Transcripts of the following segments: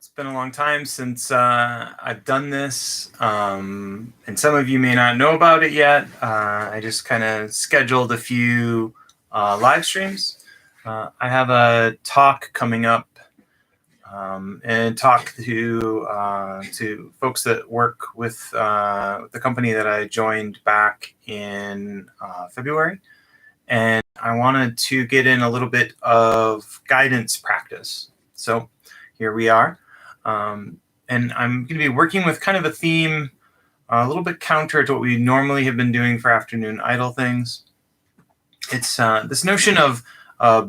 It's been a long time since I've done this, and some of you may not know about it yet. I just kind of scheduled a few live streams. I have a talk coming up, and talk to folks that work with the company that I joined back in February, and I wanted to get in a little bit of guidance practice. So here we are. And I'm going to be working with kind of a theme a little bit counter to what we normally have been doing for afternoon idle things. It's this notion of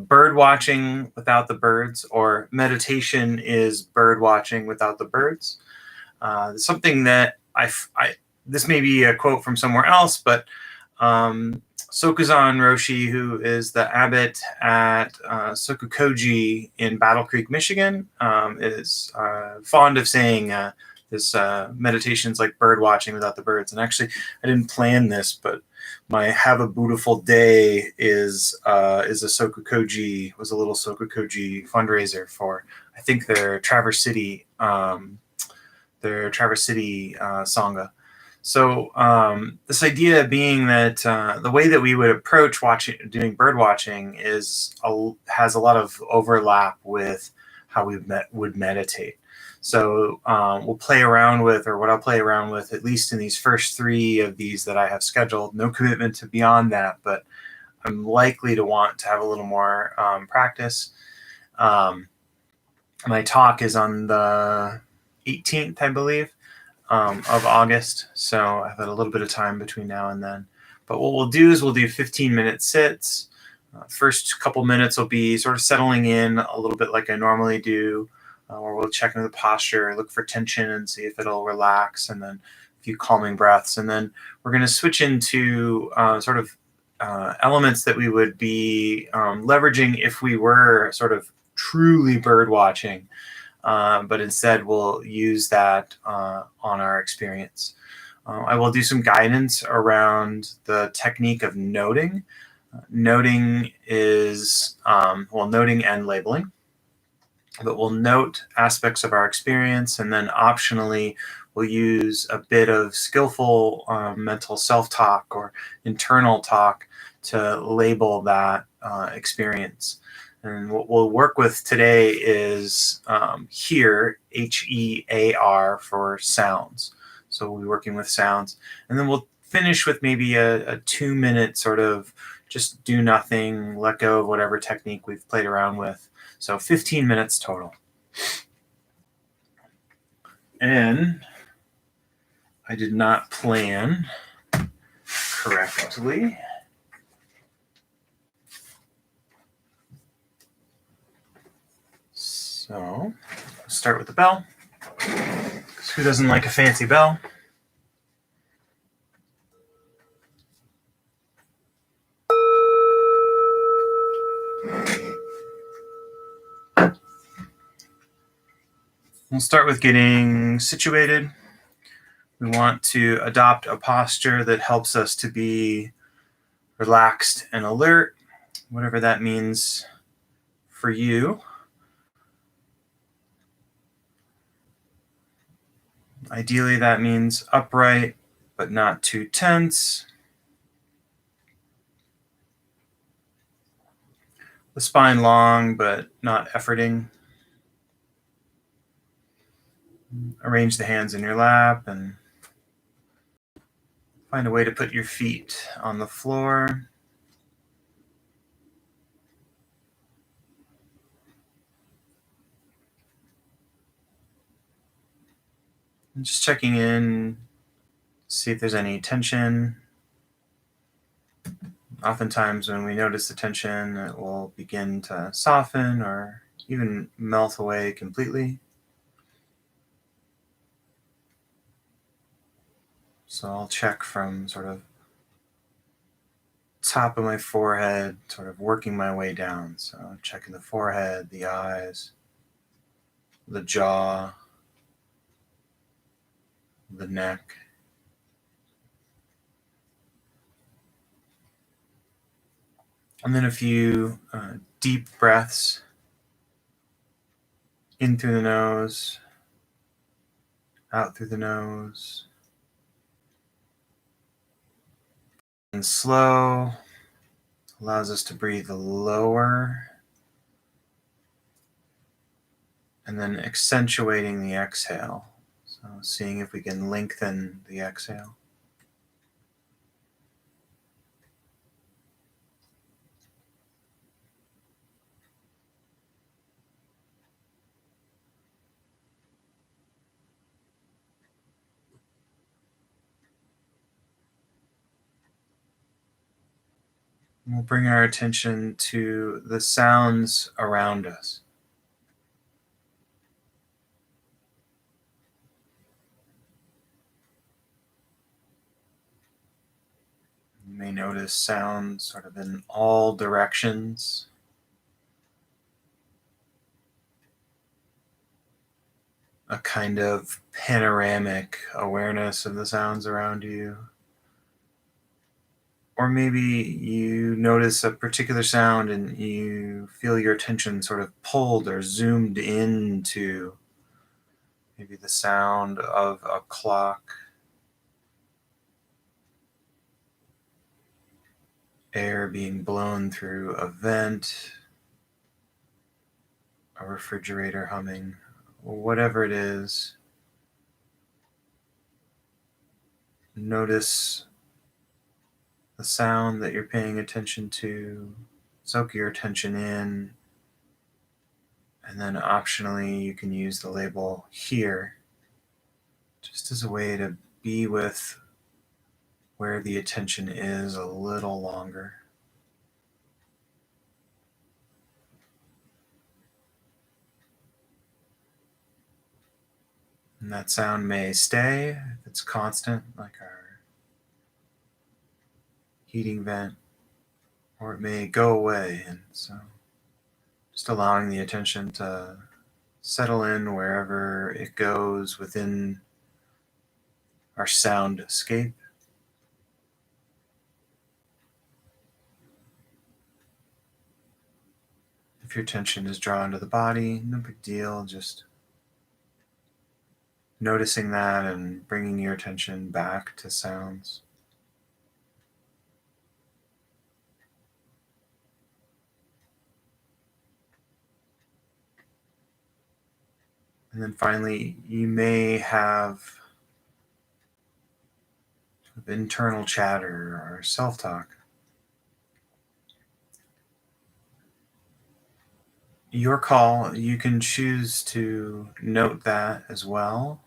bird watching without the birds, or meditation is bird watching without the birds. Something that this may be a quote from somewhere else, but Sokuzan Roshi, who is the abbot at Sokukoji in Battle Creek, Michigan, is fond of saying this meditation's like bird watching without the birds. And actually, I didn't plan this, but my Have a Beautiful Day is a Sokukoji, was a little Sokukoji fundraiser for, I think, their Traverse City Sangha. So this idea being that the way that we would approach doing bird watching has a lot of overlap with how we would meditate. So we'll play around with, or what I'll play around with, at least in these first 3 of these that I have scheduled. No commitment to beyond that, but I'm likely to want to have a little more practice. My talk is on the 18th, I believe, of August. So I've had a little bit of time between now and then. But what we'll do is we'll do 15-minute sits. First couple minutes will be sort of settling in a little bit like I normally do, where we'll check into the posture, look for tension and see if it'll relax, and then a few calming breaths. And then we're going to switch into sort of elements that we would be leveraging if we were sort of truly bird watching. But instead we'll use that on our experience. I will do some guidance around the technique of noting. Noting is, noting and labeling. But we'll note aspects of our experience, and then optionally we'll use a bit of skillful mental self-talk or internal talk to label that experience. And what we'll work with today is hear, H-E-A-R, for sounds. So we'll be working with sounds. And then we'll finish with maybe a 2-minute sort of just do nothing, let go of whatever technique we've played around with. So 15 minutes total. And I did not plan correctly. So let's start with the bell. Who doesn't like a fancy bell? We'll start with getting situated. We want to adopt a posture that helps us to be relaxed and alert, whatever that means for you. Ideally, that means upright, but not too tense. The spine long, but not efforting. Arrange the hands in your lap and find a way to put your feet on the floor. And just checking in, see if there's any tension. Oftentimes when we notice the tension, it will begin to soften or even melt away completely. So I'll check from sort of top of my forehead, sort of working my way down. So checking the forehead, the eyes, the jaw, the neck. And then a few deep breaths In through the nose, out through the nose. And slow allows us to breathe lower, and then accentuating the exhale. So seeing if we can lengthen the exhale. We'll bring our attention to the sounds around us. You may notice sounds sort of in all directions. A kind of panoramic awareness of the sounds around you. Or maybe you notice a particular sound and you feel your attention sort of pulled or zoomed into maybe the sound of a clock, air being blown through a vent, a refrigerator humming, whatever it is. Notice the sound that you're paying attention to, soak your attention in, and then optionally you can use the label here just as a way to be with where the attention is a little longer. And that sound may stay if it's constant, like our heating vent, or it may go away. And so just allowing the attention to settle in wherever it goes within our soundscape. If your attention is drawn to the body, no big deal, just noticing that and bringing your attention back to sounds. And then finally, you may have internal chatter or self-talk. Your call, you can choose to note that as well,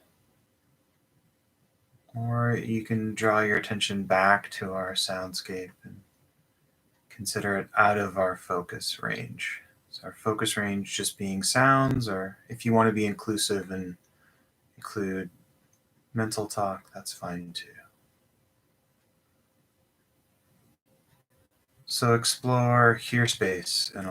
or you can draw your attention back to our soundscape and consider it out of our focus range. So our focus range just being sounds, or if you want to be inclusive and include mental talk, that's fine too. So explore here space and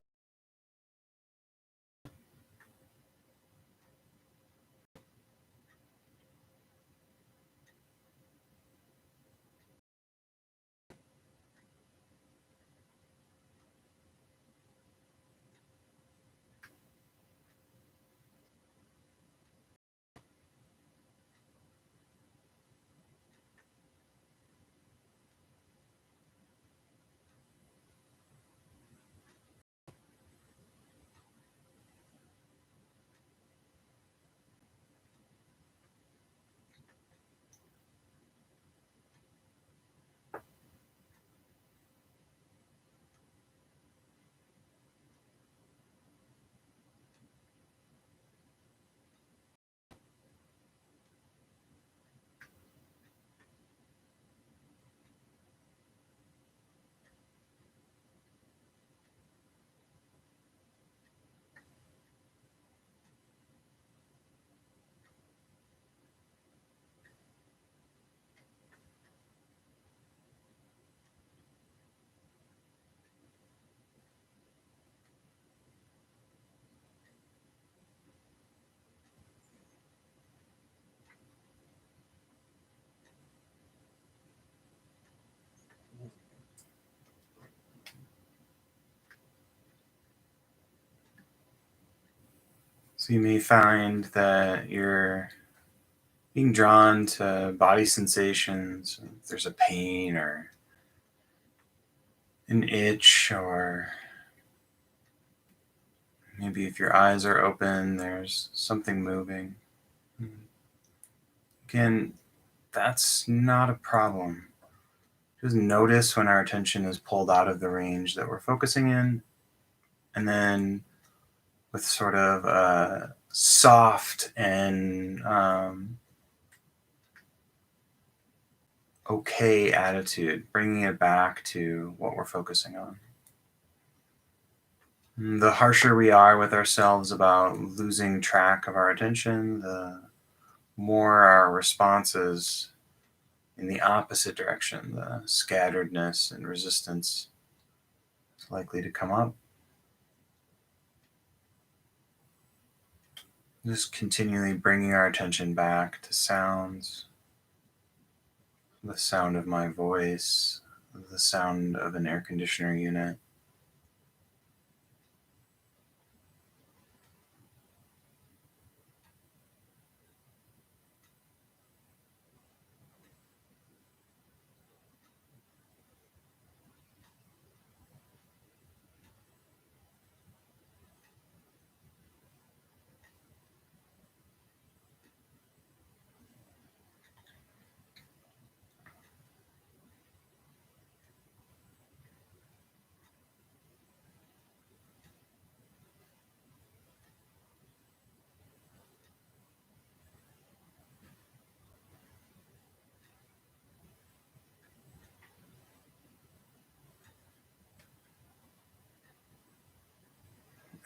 So you may find that you're being drawn to body sensations. If there's a pain or an itch, or maybe if your eyes are open, there's something moving. Again, that's not a problem. Just notice when our attention is pulled out of the range that we're focusing in, and then with sort of a soft and okay attitude, bringing it back to what we're focusing on. The harsher we are with ourselves about losing track of our attention, the more our responses in the opposite direction, the scatteredness and resistance, is likely to come up. Just continually bringing our attention back to sounds, the sound of my voice, the sound of an air conditioner unit.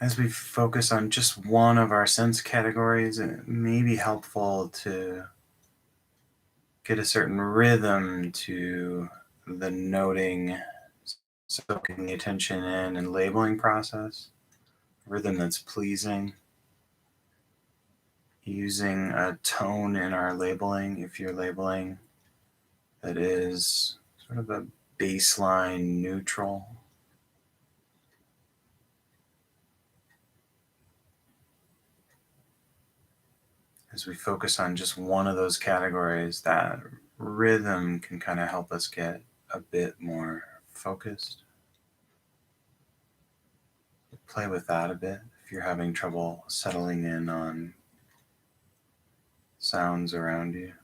As we focus on just one of our sense categories, it may be helpful to get a certain rhythm to the noting, soaking the attention in, and labeling process. A rhythm that's pleasing. Using a tone in our labeling, if you're labeling, that is sort of a baseline neutral. As we focus on just one of those categories, that rhythm can kind of help us get a bit more focused. Play with that a bit if you're having trouble settling in on sounds around you.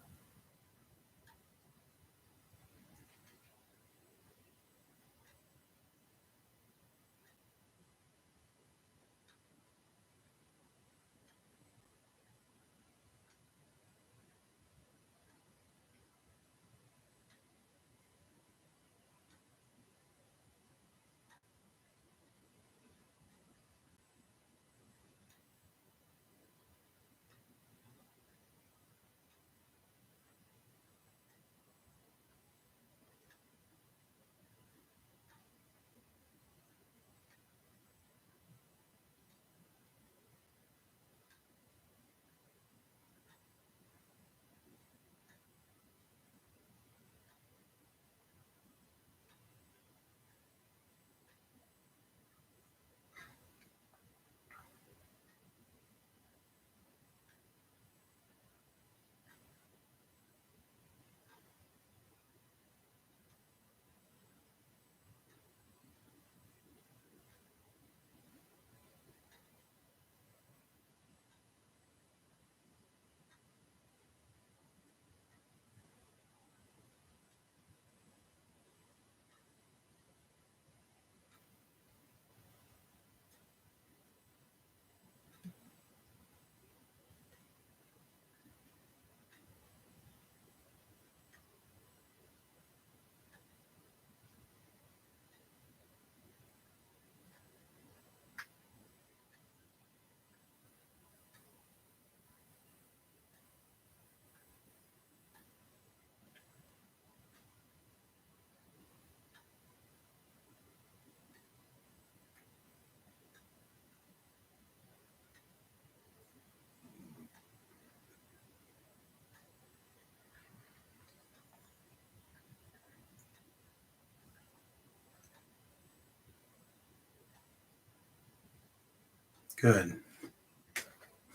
Good.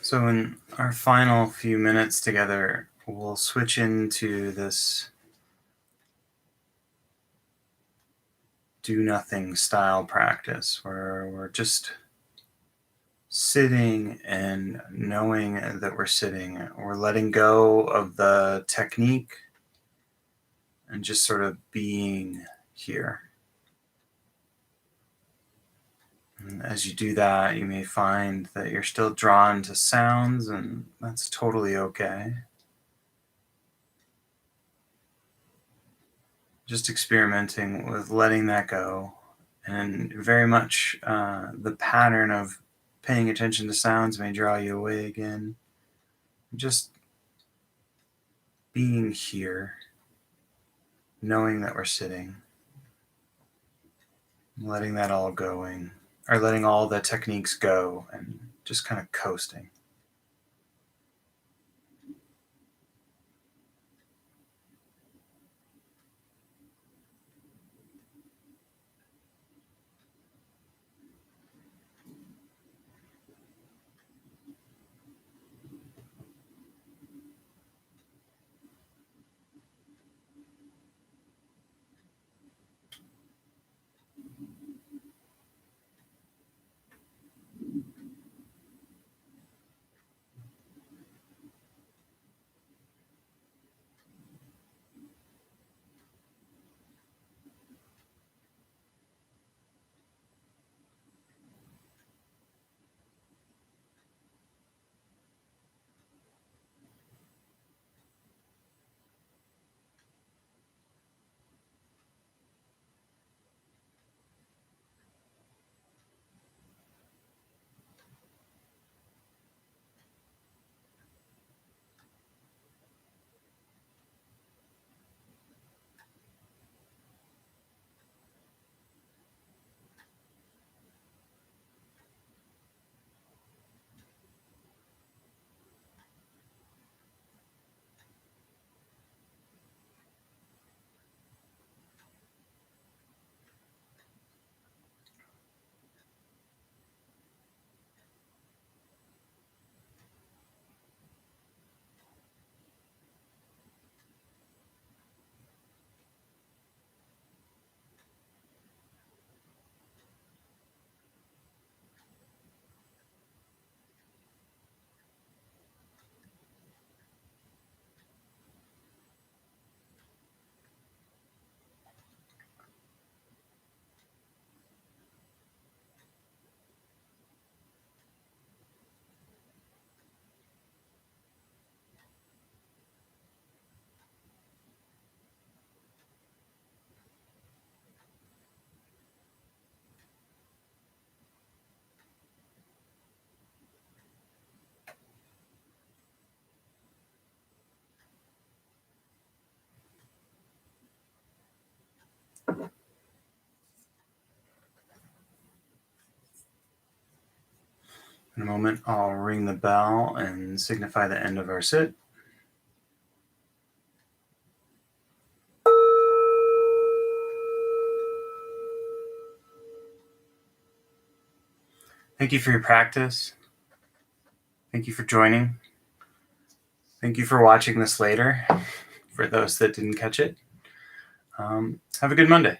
So, in our final few minutes together, we'll switch into this do nothing style practice where we're just sitting and knowing that we're sitting. We're letting go of the technique and just sort of being here. And as you do that, you may find that you're still drawn to sounds, and that's totally okay. Just experimenting with letting that go, and very much the pattern of paying attention to sounds may draw you away again. Just being here, knowing that we're sitting, letting that all going, or letting all the techniques go, and just kind of coasting. In a moment, I'll ring the bell and signify the end of our sit. Thank you for your practice. Thank you for joining. Thank you for watching this later, for those that didn't catch it. Have a good Monday.